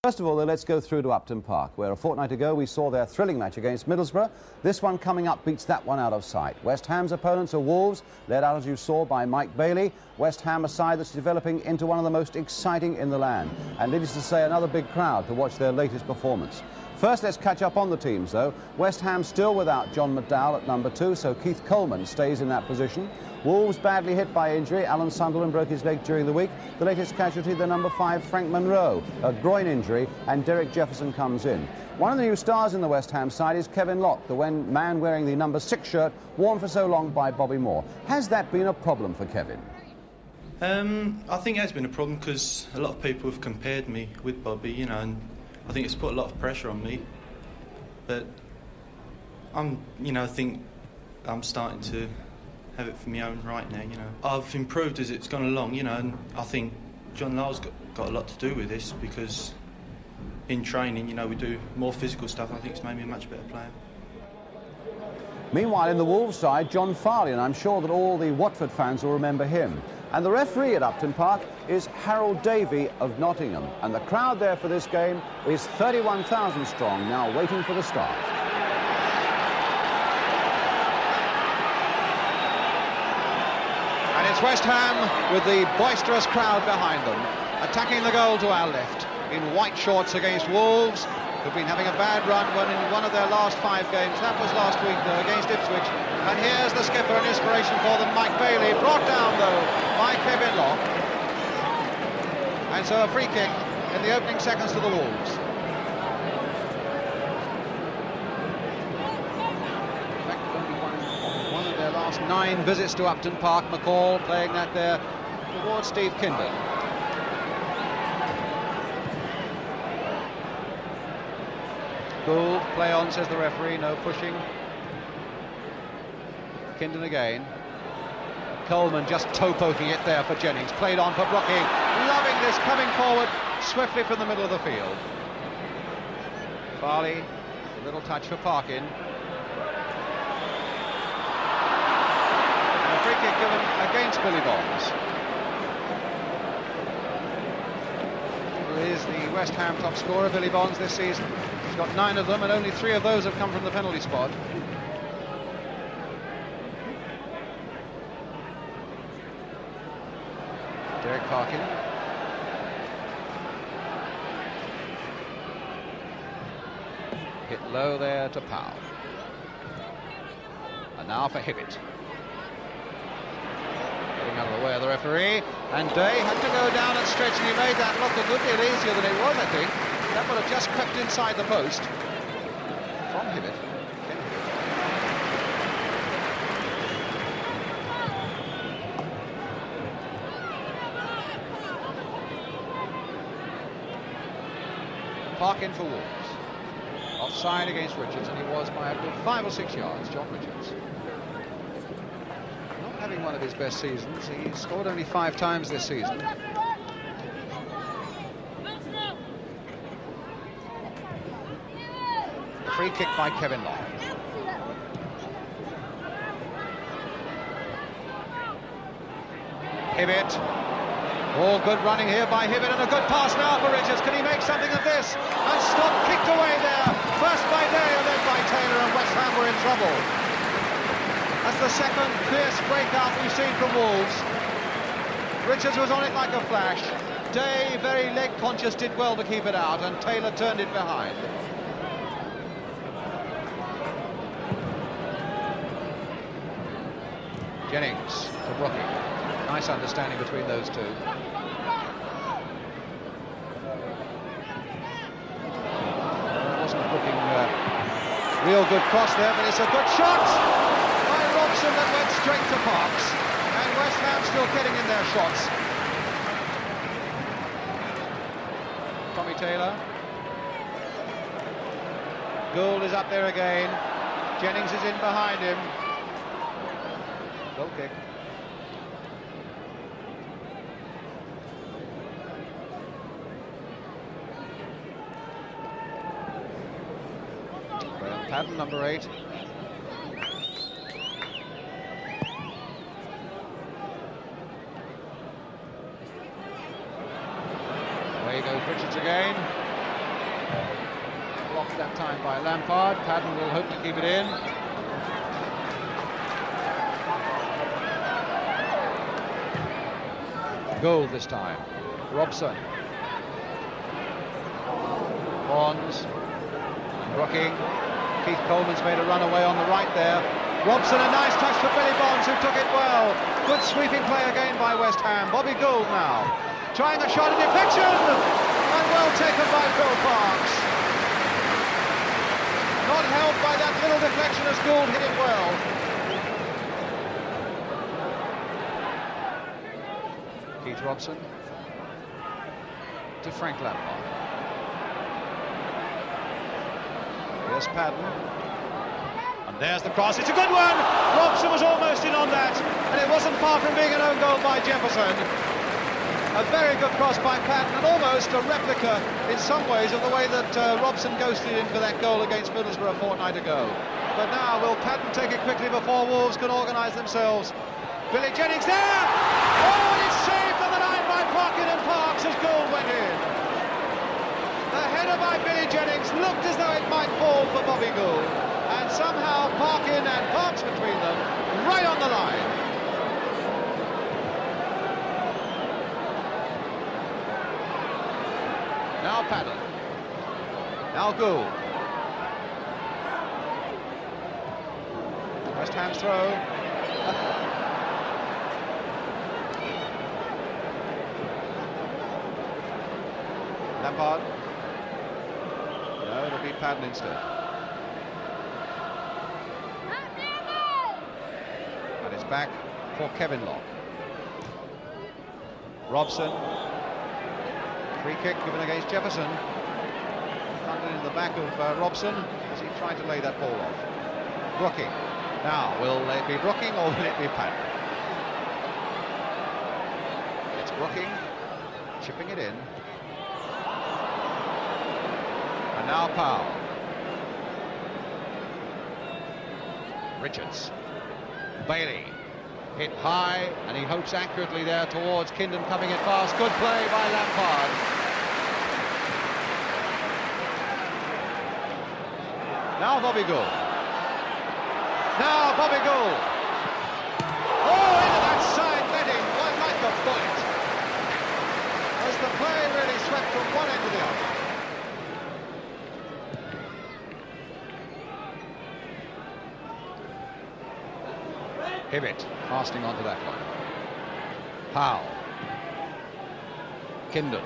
First of all, though, let's go through to Upton Park, where a fortnight ago we saw their thrilling match against Middlesbrough. This one coming up beats that one out of sight. West Ham's opponents are Wolves, led out, as you saw, by Mike Bailey. West Ham, a side that's developing into one of the most exciting in the land. And needless to say, another big crowd to watch their latest performance. First, let's catch up on the teams, though. West Ham still without John McDowell at number 2, so Keith Coleman stays in that position. Wolves badly hit by injury. Alan Sunderland broke his leg during the week. The latest casualty, the number 5, Frank Monroe, a groin injury, and Derek Jefferson comes in. One of the new stars in the West Ham side is Kevin Locke, the man wearing the number 6 shirt worn for so long by Bobby Moore. Has that been a problem for Kevin? I think it has been a problem because a lot of people have compared me with Bobby, you know, and I think it's put a lot of pressure on me. But I think I'm starting to have it for my own right now, you know. I've improved as it's gone along, you know, and I think John Lyle's got a lot to do with this because in training, you know, we do more physical stuff, and I think it's made me a much better player. Meanwhile, in the Wolves side, John Farley, and I'm sure that all the Watford fans will remember him. And the referee at Upton Park is Harold Davey of Nottingham. And the crowd there for this game is 31,000 strong, now waiting for the start. And it's West Ham with the boisterous crowd behind them, attacking the goal to our left in white shorts against Wolves, who've been having a bad run when in one of their last 5 games. That was last week, though, against Ipswich. And here's the skipper and inspiration for them, Mike Bailey, brought down, though, by Kevin Locke. And so a free kick in the opening seconds to the Wolves. In fact, only one of their last 9 visits to Upton Park, McCall playing that there towards Steve Kindle. Gould, play on, says the referee, no pushing. Kindon again. Coleman just toe-poking it there for Jennings. Played on for Brooking. Loving this, coming forward swiftly from the middle of the field. Farley, a little touch for Parkin. And a free kick given against Billy Bonds. Who is the West Ham top scorer, Billy Bonds, this season. He's got 9 of them, and only 3 of those have come from the penalty spot. Derek Parkin. Hit low there to Powell. And now for Hibbett. Getting out of the way of the referee. And Day had to go down and stretch, and he made that look a good deal easier than it was, I think. That would have just crept inside the post. From Hibbett. Park in for Wolves. Offside against Richards, and he was by a good 5 or 6 yards, John Richards. Not having one of his best seasons. He scored only 5 times this season. Free kick by Kevin Locke. Hibbett. All good running here by Hibbett, and a good pass now for Richards. Can he make something of this? And stop, kicked away there. First by Day and then by Taylor, and West Ham were in trouble. That's the second fierce breakout we've seen from Wolves. Richards was on it like a flash. Day, very leg conscious, did well to keep it out, and Taylor turned it behind. Jennings to Brooking. Nice understanding between those two. Wasn't Brooking real good cross there, but it's a good shot by Robson that went straight to Parks. And West Ham still getting in their shots. Tommy Taylor. Gould is up there again. Jennings is in behind him. Goal kick. Patton, number 8. Away goes Richards again. Saved that time by Lampard. Padden will hope to keep it in. Goal this time. Robson. Bonds. Brooking. Keith Coleman's made a run away on the right there. Robson, a nice touch for Billy Bonds, who took it well. Good sweeping play again by West Ham. Bobby Gould now. Trying a shot in deflection. And well taken by Phil Parks. Not held by that little deflection as Gould hit it well. Keith Robson to Frank Lampard. Here's Padden. And there's the cross. It's a good one! Robson was almost in on that, and it wasn't far from being an own goal by Jefferson. A very good cross by Padden, and almost a replica in some ways of the way that Robson ghosted in for that goal against Middlesbrough a fortnight ago. But now, will Padden take it quickly before Wolves can organise themselves? Billy Jennings there! Oh, and it's saved on the line by Parkin, and Parks as goal went in. The header by Billy Jennings looked as though it might fall for Bobby Gould, and somehow Parkin and Parks between them, right on the line. Now Padden. Now Gould. West Ham's throw. Lampard. No, it'll be Padden instead. And it's back for Kevin Locke. Robson. Free kick given against Jefferson. Thundered in the back of Robson as he tried to lay that ball off. Brooking. Now, will it be Brooking or will it be Padden? It's Brooking chipping it in. And now Powell. Richards. Bailey. Hit high, and he hopes accurately there towards Kindon, coming in fast. Good play by Lampard. Now Bobby Gould. Now Bobby Gould. Oh, into that side netting, like a bullet. As the play really swept from one end to the other. Hibbett fasting onto that one. Powell. Kindle.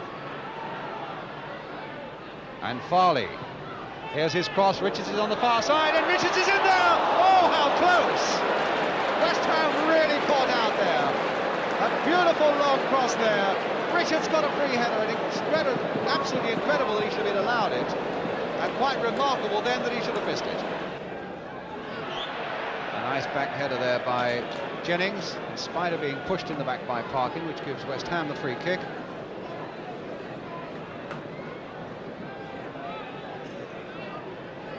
And Farley. Here's his cross. Richards is on the far side, and Richards is in there! Oh, how close! West Ham really caught out there. A beautiful long cross there. Richards got a free header, and absolutely incredible that he should have been allowed it. And quite remarkable then that he should have missed it. Nice back header there by Jennings, in spite of being pushed in the back by Parkin, which gives West Ham the free kick.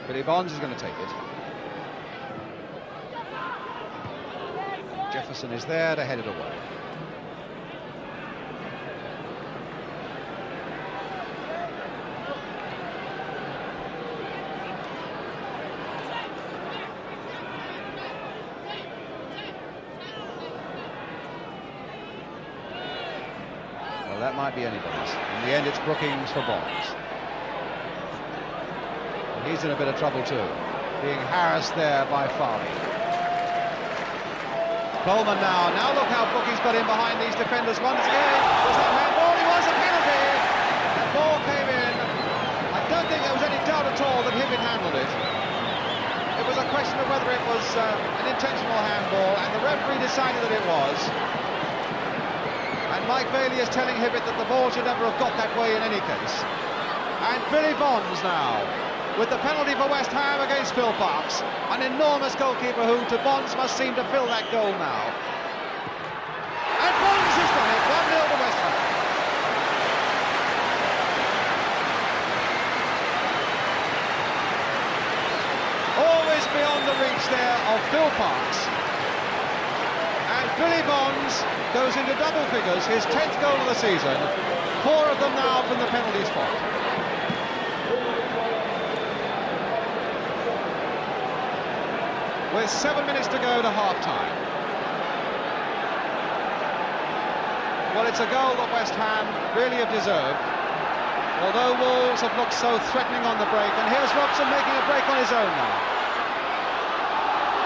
Billy Bonds is going to take it. Jefferson is there to head it away. That might be anybody's. In the end, it's Brookings for Bonds. And he's in a bit of trouble too, being harassed there by Farley. Coleman now. Now look how Brookings got in behind these defenders once again. Was that handball? It was a penalty. That ball came in. I don't think there was any doubt at all that Hibbett handled it. It was a question of whether it was an intentional handball, and the referee decided that it was. And Mike Bailey is telling Hibbett that the ball should never have got that way in any case. And Billy Bonds now, with the penalty for West Ham against Phil Parks. An enormous goalkeeper who, to Bonds, must seem to fill that goal now. And Bonds has done it, 1-0 to West Ham. Always beyond the reach there of Phil Parks. And Billy Bonds goes into double figures, his 10th goal of the season, 4 of them now from the penalty spot. with 7 minutes to go to half-time. Well, it's a goal that West Ham really have deserved, although Wolves have looked so threatening on the break. And here's Robson making a break on his own now.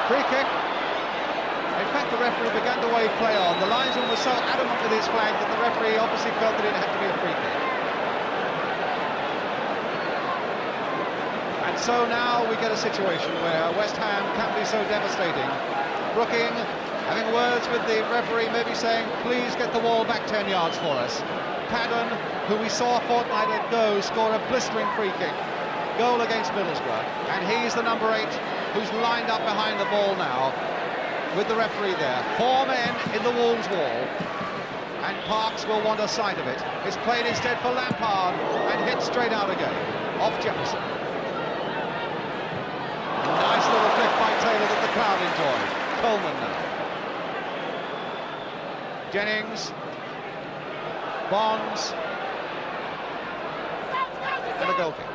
Free kick. In fact, the referee began to wave play on. The linesman was so adamant with his flag that the referee obviously felt that it had to be a free kick. And so now we get a situation where West Ham can be so devastating. Brooking having words with the referee, maybe saying, please get the wall back 10 yards for us. Paddon, who we saw a fortnight ago score a blistering free kick goal against Middlesbrough, and he's the number 8 who's lined up behind the ball now with the referee there. 4 men in the Wolves wall, and Parks will want a sight of it. It's played instead for Lampard and hit straight out again off Jefferson. Nice little flick by Taylor that the crowd enjoyed. Coleman now. Jennings, Bonds, and a goal kick.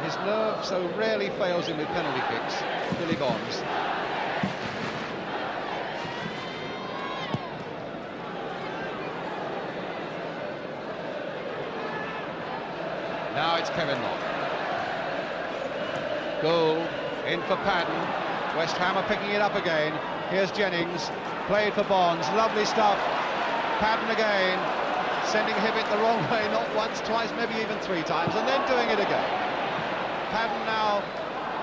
His nerve so rarely fails him with penalty kicks, Billy Bonds. Now it's Kevin Locke. Goal in for Paddon. West Ham are picking it up again. Here's Jennings, played for Bonds. Lovely stuff. Paddon again, sending Hibbett the wrong way, not once, twice, maybe even 3 times, and then doing it again. Paddon now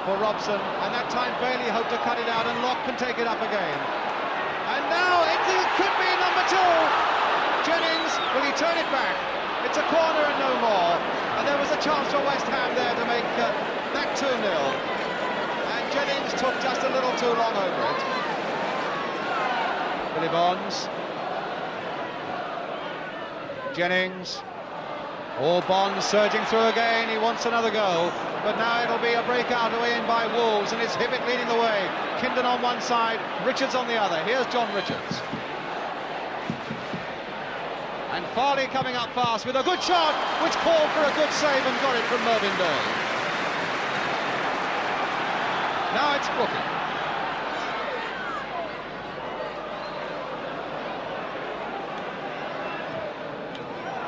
for Robson, and that time Bailey hoped to cut it out, and Locke can take it up again. And now it could be number 2. Jennings, will he turn it back? It's a corner and no more. And there was a chance for West Ham there to make that 2-0. And Jennings took just a little too long over it. Billy Bonds. Jennings. All Bonds surging through again. He wants another goal. But now it'll be a breakout away in by Wolves. And it's Hibbett leading the way. Kindon on one side, Richards on the other. Here's John Richards. And Farley coming up fast with a good shot, which called for a good save and got it from Mervyn Day. Now it's Brooking.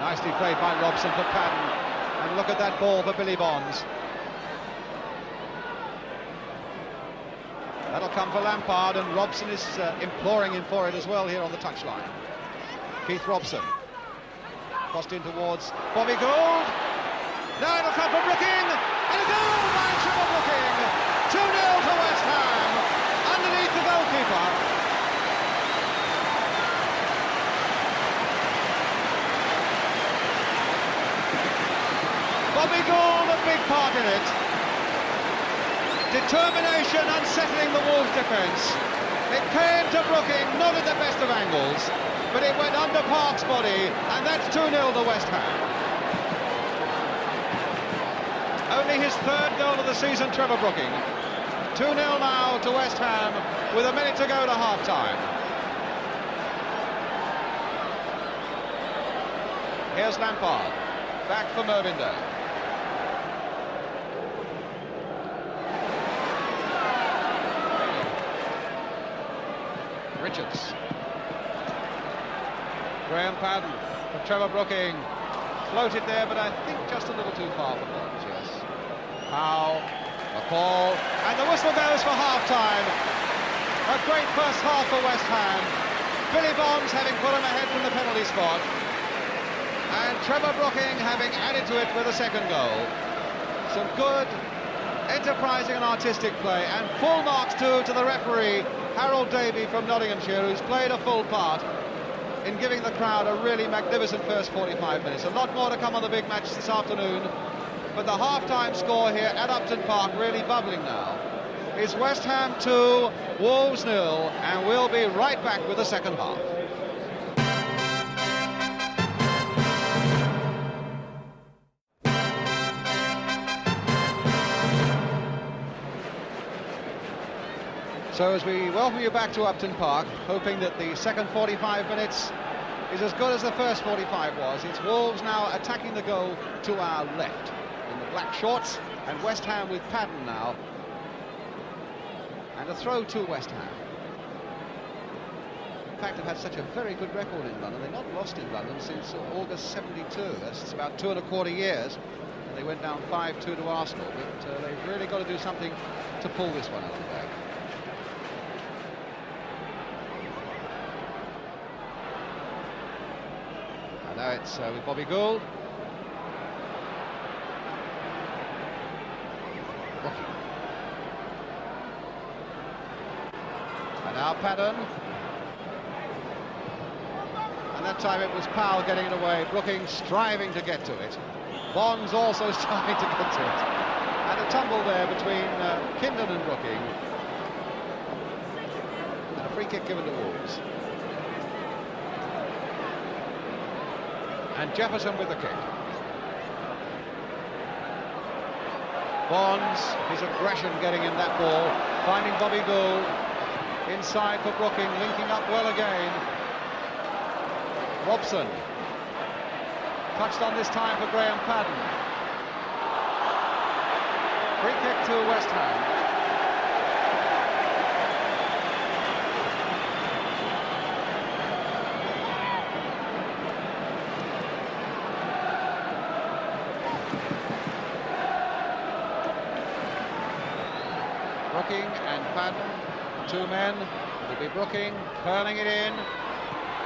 Nicely played by Robson for Paddon. And look at that ball for Billy Bonds. That'll come for Lampard, and Robson is imploring him for it as well here on the touchline. Keith Robson. Crossed in towards Bobby Gould. Now it'll come for Brooking, and a goal by Trevor Brooking. 2-0 to West Ham, underneath the goalkeeper. Bobby Gould, a big part in it. Determination unsettling the Wolves' defence. It came to Brooking, not at the best of angles, but it went under Park's body, and that's 2-0 to West Ham. Only his 3rd goal of the season, Trevor Brooking. 2-0 now to West Ham, with a minute to go to half-time. Here's Lampard, back for Mervyn Day. Richards. Graham Paddon for Trevor Brooking. Floated there, but I think just a little too far for Bonds, yes. Howe, a call, and the whistle goes for half-time. A great first half for West Ham. Billy Bonds having put him ahead from the penalty spot, and Trevor Brooking having added to it with a 2nd goal. Some good, enterprising and artistic play, and full marks too to the referee, Harold Davey from Nottinghamshire, who's played a full part in giving the crowd a really magnificent first 45 minutes. A lot more to come on the big match this afternoon, but the half-time score here at Upton Park really bubbling now. It's West Ham 2, Wolves 0, and we'll be right back with the second half. So as we welcome you back to Upton Park, hoping that the second 45 minutes is as good as the first 45 was. It's Wolves now attacking the goal to our left in the black shorts, and West Ham with Padden now. And a throw to West Ham. In fact, they've had such a very good record in London. They've not lost in London since August 72. That's about 2¼ years. And they went down 5-2 to Arsenal. But they've really got to do something to pull this one out of the bag. And now it's with Bobby Gould. Brooking. And now Padden. And that time it was Powell getting it away. Brooking striving to get to it. Bonds also striving to get to it. And a tumble there between Kindon and Brooking. And a free kick given to Wolves. And Jefferson with the kick. Bonds, his aggression getting in that ball, finding Bobby Gould. Inside for Brooking, linking up well again. Robson. Touched on this time for Graham Padden. Free kick to West Ham. Brooking and Padden, two men. It'll be Brooking curling it in.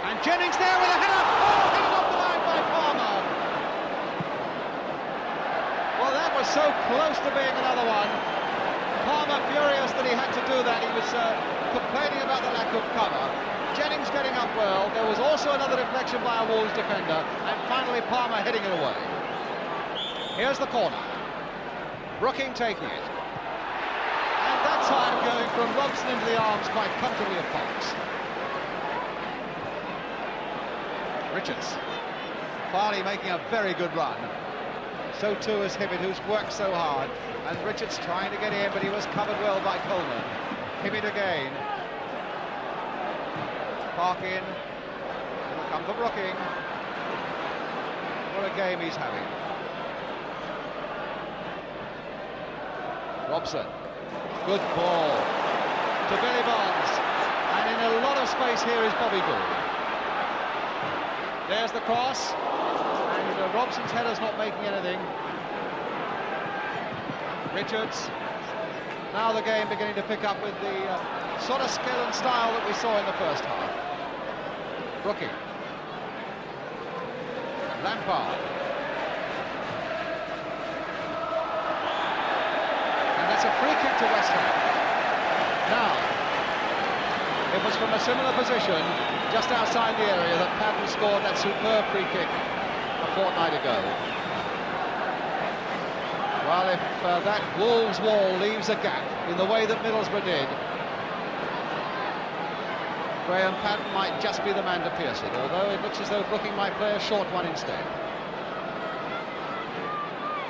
And Jennings there with a header. Oh, headed off the line by Palmer. Well, that was so close to being another one. Palmer furious that he had to do that. He was complaining about the lack of cover. Jennings getting up well. There was also another deflection by a Wolves defender. And finally Palmer heading it away. Here's the corner. Brooking taking it. And that time going from Robson into the arms quite comfortably of Fox. Richards. Farley making a very good run. So too is Hibbert, who's worked so hard. And Richards trying to get in, but he was covered well by Coleman. Hibbert again. Park in. It'll come for Brooking. What a game he's having. Robson. Good ball to Billy Bonds. And in a lot of space here is Bobby Gould. There's the cross, and Robson's header's not making anything. Richards. Now the game beginning to pick up with the sort of skill and style that we saw in the first half. Brooking. Lampard. And that's a free kick to West Ham. Now, it was from a similar position, just outside the area, that Padden scored that superb free kick a fortnight ago. Well, if that Wolves wall leaves a gap in the way that Middlesbrough did, Graham Padden might just be the man to pierce it, although it looks as though Brooking might play a short one instead.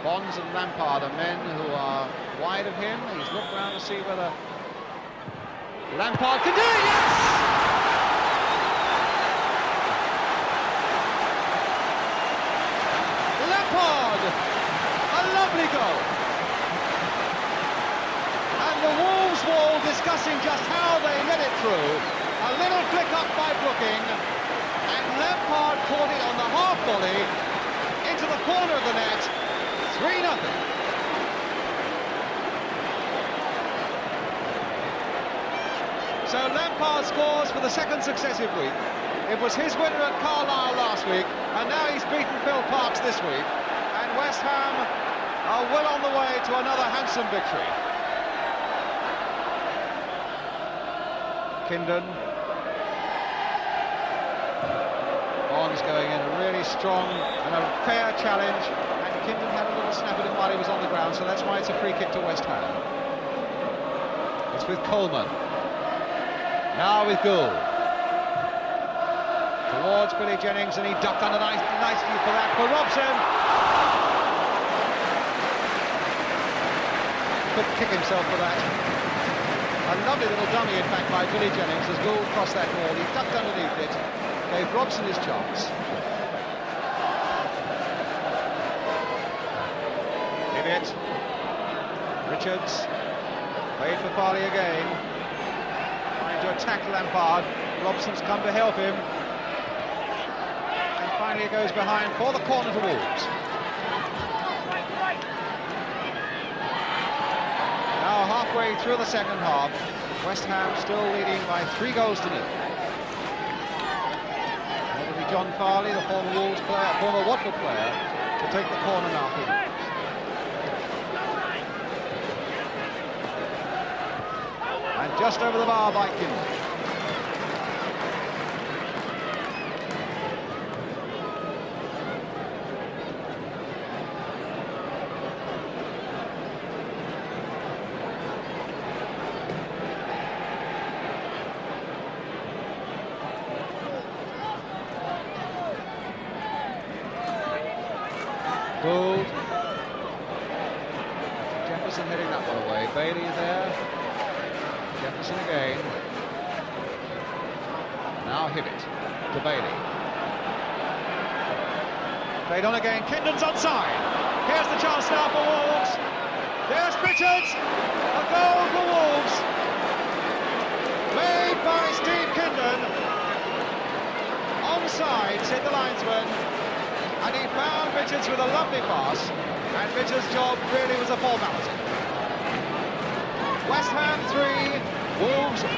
Bonds and Lampard are men who are wide of him. He's looked around to see whether Lampard can do it, yes! Lampard! A lovely goal! And the Wolves wall discussing just how they let it through. A little flick up by Brooking, and Lampard caught it on the half volley into the corner of the net. 3-0. So Lampard scores for the second successive week. It was his winner at Carlisle last week, and now he's beaten Phil Parkes this week. And West Ham are well on the way to another handsome victory. Kindon. Bonds going in a really strong and a fair challenge, and Kindon had a little snap at him while he was on the ground, so that's why it's a free kick to West Ham. It's with Coleman. Now with Gould. Towards Billy Jennings, and he ducked under nicely for that for Robson. Couldn't kick himself for that. A lovely little dummy, in fact, by Billy Jennings as Gould crossed that ball. He ducked underneath it, gave Robson his chance. Hibbett, Richards, played for Farley again, trying to attack Lampard. Robson's come to help him, and finally he goes behind for the corner to Wolves. Now halfway through the second half, West Ham still leading by 3 goals to 0. It'll be John Farley, the former Wolves player, former Watford player, to take the corner now for Wolves. And just over the bar by Kindle. Gould. Jefferson heading that one away. Bailey there. Jefferson again. Now Hibbett to Bailey. Played on again. Kindon's onside. Here's the chance now for Wolves. There's Richards. A goal for Wolves. Made by Steve Kindon. Onside, said the linesman. And he found Richards with a lovely pass, and Richards' job really was a formality. West Ham 3, Wolves 1.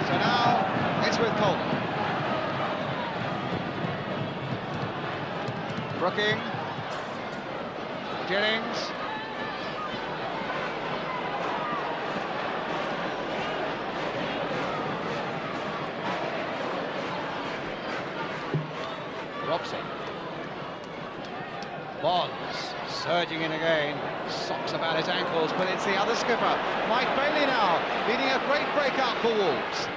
So now it's with Coleman. Brooking, Jennings. Robson. Bonds surging in again. Socks about his ankles, but it's the other skipper. Mike Bailey now leading a great breakout for Wolves.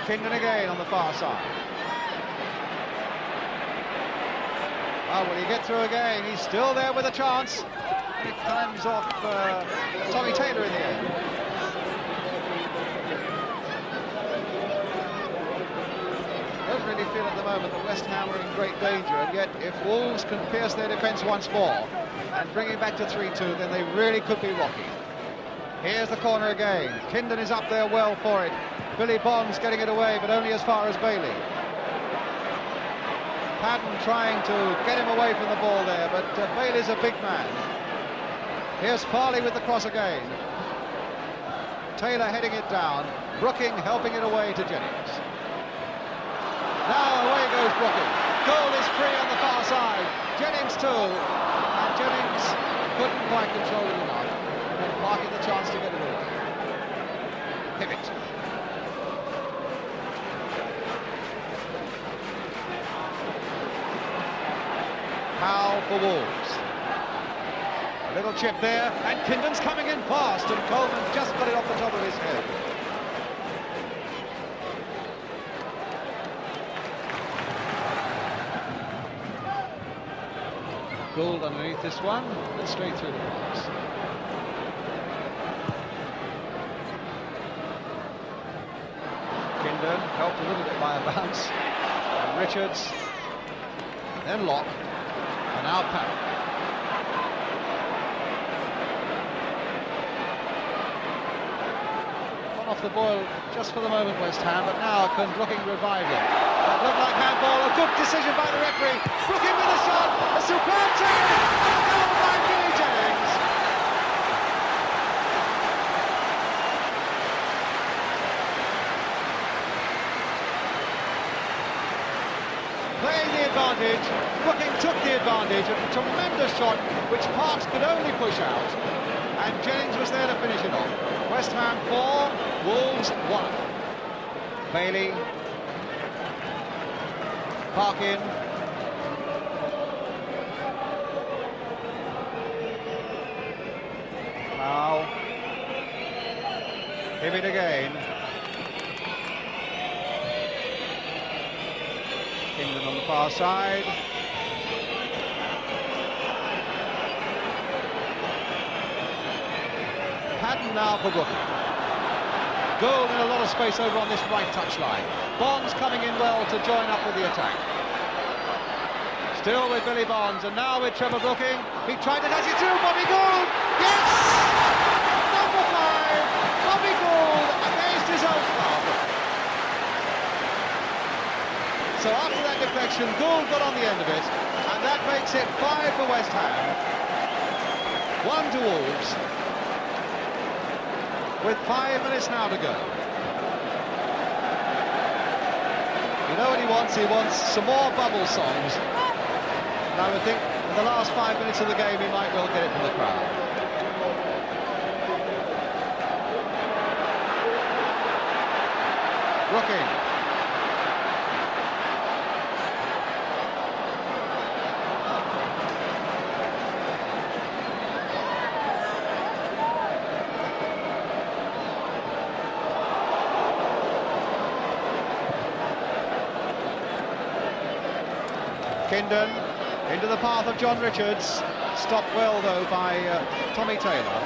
Kindon again on the far side. Oh, will he get through again? He's still there with a chance. And it comes off Tommy Taylor in the end. Really feel at the moment that West Ham are in great danger, and yet if Wolves can pierce their defence once more and bring it back to 3-2, then they really could be rocky. Here's the corner again. Kindon is up there well for it. Billy Bonds getting it away, but only as far as Bailey. Padden trying to get him away from the ball there, but Bailey's a big man. Here's Farley with the cross again. Taylor heading it down. Brooking helping it away to Jennings. Now away goes Brooking. Goal is free on the far side. Jennings too. And Jennings couldn't quite control it enough. And marking the chance to get it away. Hibbett. Foul for Wolves. A little chip there, and Kindon's coming in fast, and Coleman just got it off the top of his head. Gould underneath this one, and straight through the box. Kindon helped a little bit by a bounce. And Richards, then Locke, and now Parrott. Gone off the boil just for the moment, West Ham, but now can Brooking revive them? That looked like handball, a good decision by the referee. Brooking with a shot, a superb take, a goal by Billy Jennings. Playing the advantage, Brooking took the advantage of a tremendous shot which Parks could only push out, and Jennings was there to finish it off. West Ham 4, Wolves 1. Bailey. Parkin. Now Hibbett again. England on the far side. Patten now for Brooking. Gould in a lot of space over on this right touchline. Bonds coming in well to join up with the attack. Still with Billy Bonds, and now with Trevor Brooking. He tried to dash it through. Bobby Gould! Yes! Number 5, Bobby Gould against his own club. So after that deflection, Gould got on the end of it, and that makes it 5 for West Ham. 1 to Wolves. With 5 minutes now to go. You know what he wants? He wants some more bubble songs. And I would think in the last 5 minutes of the game he might well get it from the crowd. Brooking. Kindon into the path of John Richards, stopped well though by Tommy Taylor.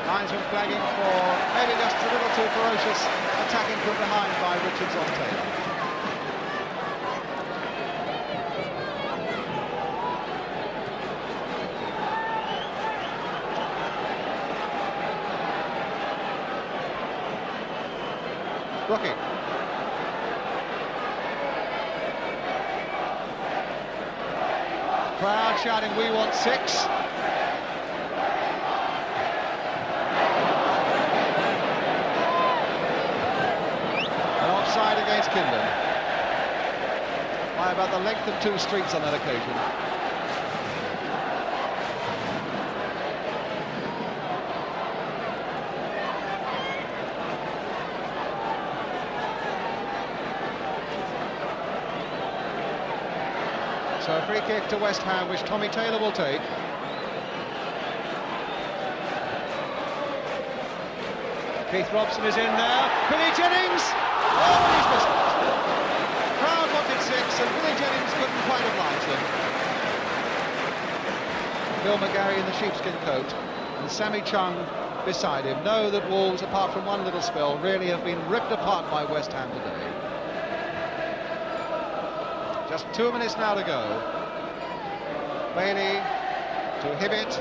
Linesman flagging for maybe just a little too ferocious attacking from behind by Richards on Taylor. Brooking. Crowd shouting, "We want 6." An offside against Kindon. By about the length of 2 streets on that occasion. So a free kick to West Ham, which Tommy Taylor will take. Keith Robson is in there. Billy Jennings! Oh, he's missed it. Crowd wanted 6, and Billy Jennings couldn't quite oblige them. Bill McGarry in the sheepskin coat, and Sammy Chung beside him know that Wolves, apart from one little spell, really have been ripped apart by West Ham today. Just 2 minutes now to go. Bailey to Hibbett.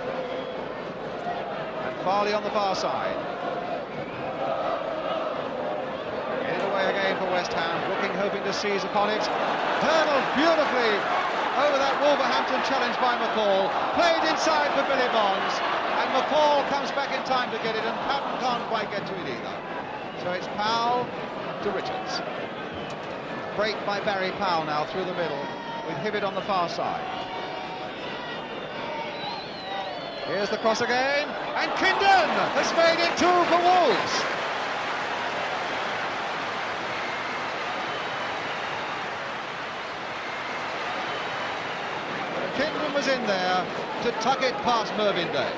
And Farley on the far side. Get it away again for West Ham. Brooking hoping to seize upon it. Hurdled beautifully over that Wolverhampton challenge by McCall. Played inside for Billy Bonds. And McCall comes back in time to get it, and Patten can't quite get to it either. So it's Powell to Richards. Break by Barry Powell now through the middle, with Hibbett on the far side. Here's the cross again, and Kindon has made it 2 for Wolves. Kindon was in there to tuck it past Mervyn Day.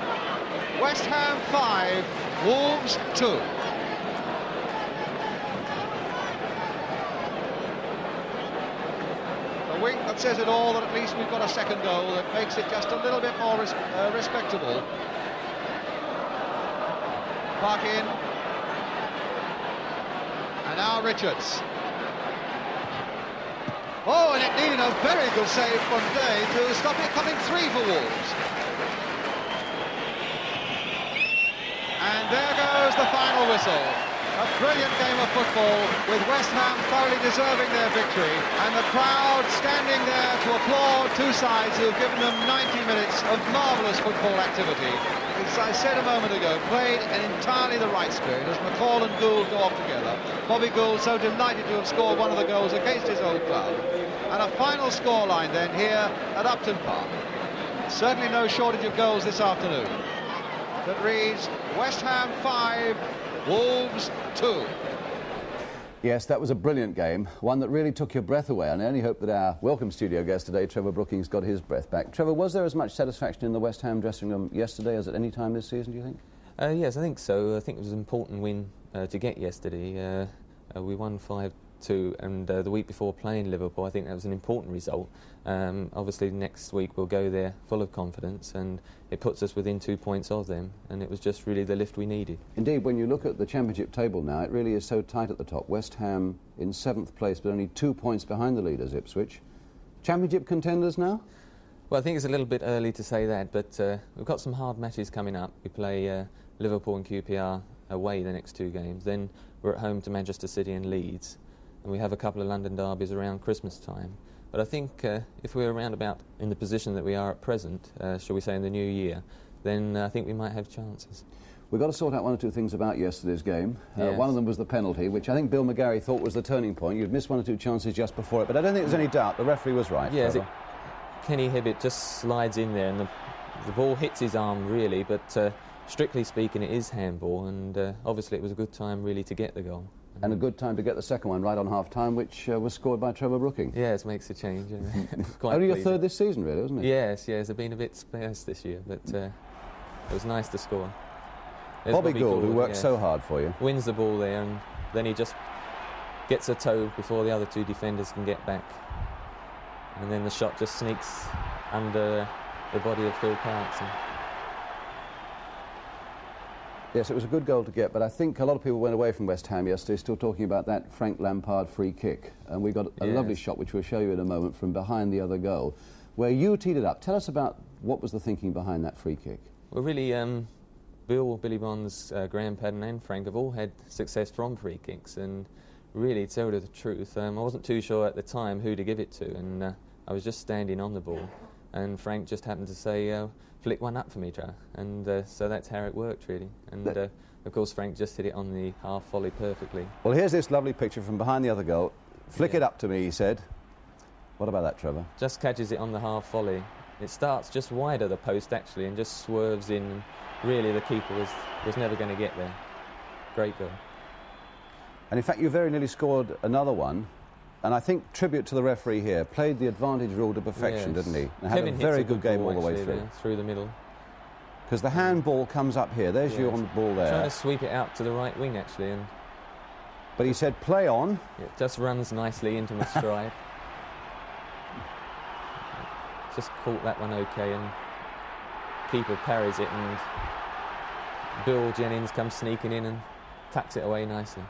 West Ham 5, Wolves 2. Wink that says it all, that at least we've got a second goal that makes it just a little bit more respectable. Park in, and now Richards. Oh, and it needed a very good save from Day to stop it coming 3 for Wolves. And there goes the final whistle. A brilliant game of football, with West Ham thoroughly deserving their victory, and the crowd standing there to applaud 2 sides who have given them 90 minutes of marvellous football activity. As I said a moment ago, played in entirely the right spirit as McCall and Gould go off together. Bobby Gould so delighted to have scored one of the goals against his old club. And a final scoreline then here at Upton Park. Certainly no shortage of goals this afternoon. That reads West Ham 5, Wolves 2. Yes, that was a brilliant game, one that really took your breath away, and I only hope that our welcome studio guest today, Trevor Brooking's, got his breath back. Trevor, was there as much satisfaction in the West Ham dressing room yesterday as at any time this season, do you think? Yes, I think so. I think it was an important win to get yesterday. We won 5-2 2, and the week before playing Liverpool, I think that was an important result. Obviously next week we'll go there full of confidence, and it puts us within 2 points of them, and it was just really the lift we needed. Indeed, when you look at the Championship table now, it really is so tight at the top. West Ham in 7th place, but only 2 points behind the leaders, Ipswich. Championship contenders now? Well, I think it's a little bit early to say that, but we've got some hard matches coming up. We play Liverpool and QPR away the next 2 games. Then we're at home to Manchester City and Leeds, and we have a couple of London derbies around Christmas time. But I think if we're around about in the position that we are at present, shall we say in the new year, then I think we might have chances. We've got to sort out 1 or 2 things about yesterday's game. Yes. One of them was the penalty, which I think Bill McGarry thought was the turning point. You'd missed 1 or 2 chances just before it, but I don't think there's any doubt the referee was right. Yes, Kenny Hibbett just slides in there, and the ball hits his arm really, but strictly speaking it is handball, and obviously it was a good time really to get the goal. And a good time to get the second one right on half-time, which was scored by Trevor Brooking. Yes, makes a change. Quite Only your pleasing. 3rd this season, really, wasn't it? Yes, they've been a bit sparse this year, but it was nice to score. There's Bobby Gould, who worked so hard for you. Wins the ball there, and then he just gets a toe before the other 2 defenders can get back. And then the shot just sneaks under the body of Phil Parkes. Yes, it was a good goal to get, but I think a lot of people went away from West Ham yesterday still talking about that Frank Lampard free kick. And we got a lovely shot, which we'll show you in a moment, from behind the other goal, where you teed it up. Tell us about what was the thinking behind that free kick. Well, really, Billy Bonds, Graham Paddon and Frank have all had success from free kicks, and really, to tell you the truth, I wasn't too sure at the time who to give it to, and I was just standing on the ball, and Frank just happened to say, flick one up for me, Trevor, and so that's how it worked, really. And of course, Frank just hit it on the half volley perfectly. Well, here's this lovely picture from behind the other goal. Flick it up to me, he said. What about that, Trevor? Just catches it on the half volley. It starts just wide of the post, actually, and just swerves in. Really, the keeper was never going to get there. Great goal. And in fact, you very nearly scored another one. And I think tribute to the referee here, played the advantage rule to perfection, Yes. didn't he? And Kevin had a very hits good game ball, all the way actually, through. there, through the middle. Because the handball comes up here. There's you on the ball there. Trying to sweep it out to the right wing, actually, and But he said, play on. it just runs nicely into my stride. Just caught that one okay, and keeper parries it, and Bill Jennings comes sneaking in and tucks it away nicely.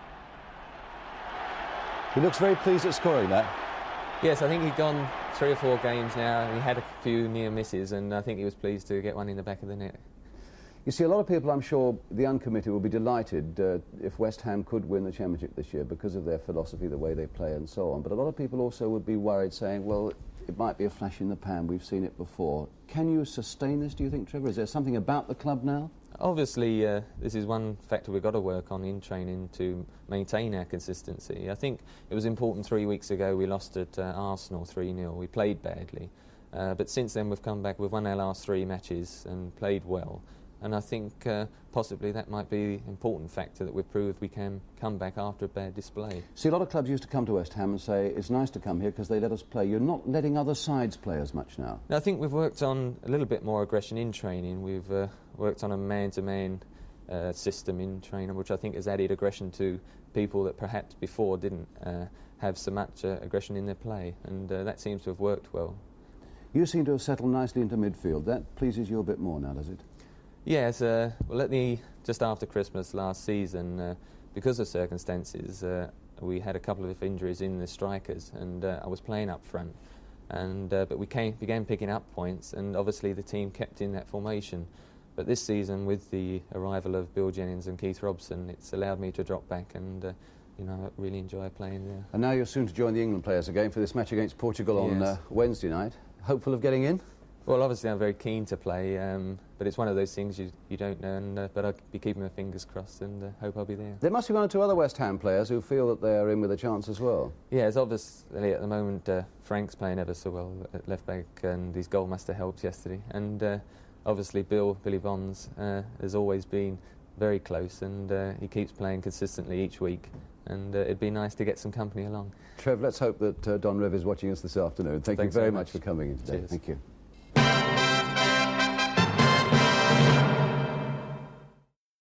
He looks very pleased at scoring that. Yes, I think he'd gone 3 or 4 games now. He had a few near misses, and I think he was pleased to get one in the back of the net. You see, a lot of people, I'm sure, the uncommitted will be delighted if West Ham could win the Championship this year because of their philosophy, the way they play and so on. But a lot of people also would be worried, saying, well, it might be a flash in the pan, we've seen it before. Can you sustain this, do you think, Trevor? Is there something about the club now? Obviously, this is one factor we've got to work on in training to maintain our consistency. I think it was important 3 weeks ago we lost at Arsenal 3-0. We played badly. But since then we've come back, we've won our last 3 matches and played well. And I think possibly that might be an important factor that we've proved we can come back after a bad display. See, a lot of clubs used to come to West Ham and say, it's nice to come here because they let us play. You're not letting other sides play as much now. I think we've worked on a little bit more aggression in training. We've worked on a man-to-man system in training, which I think has added aggression to people that perhaps before didn't have so much aggression in their play, and that seems to have worked well. You seem to have settled nicely into midfield. That pleases you a bit more now, does it? Yes, well, just after Christmas last season, because of circumstances, we had a couple of injuries in the strikers, and I was playing up front. But we began picking up points, and obviously the team kept in that formation. But this season, with the arrival of Bill Jennings and Keith Robson, it's allowed me to drop back and I really enjoy playing there. And now you're soon to join the England players again for this match against Portugal on Wednesday night. Hopeful of getting in? Well, obviously I'm very keen to play, but it's one of those things you don't know, but I'll be keeping my fingers crossed and hope I'll be there. There must be 1 or 2 other West Ham players who feel that they're in with a chance as well. Yeah, it's obviously at the moment Frank's playing ever so well at left back, and his goal must have helped yesterday. And obviously Billy Bonds has always been very close, and he keeps playing consistently each week. And it'd be nice to get some company along. Trev, let's hope that Don Riv is watching us this afternoon. Thank you very much for coming in today. Cheers. Thank you.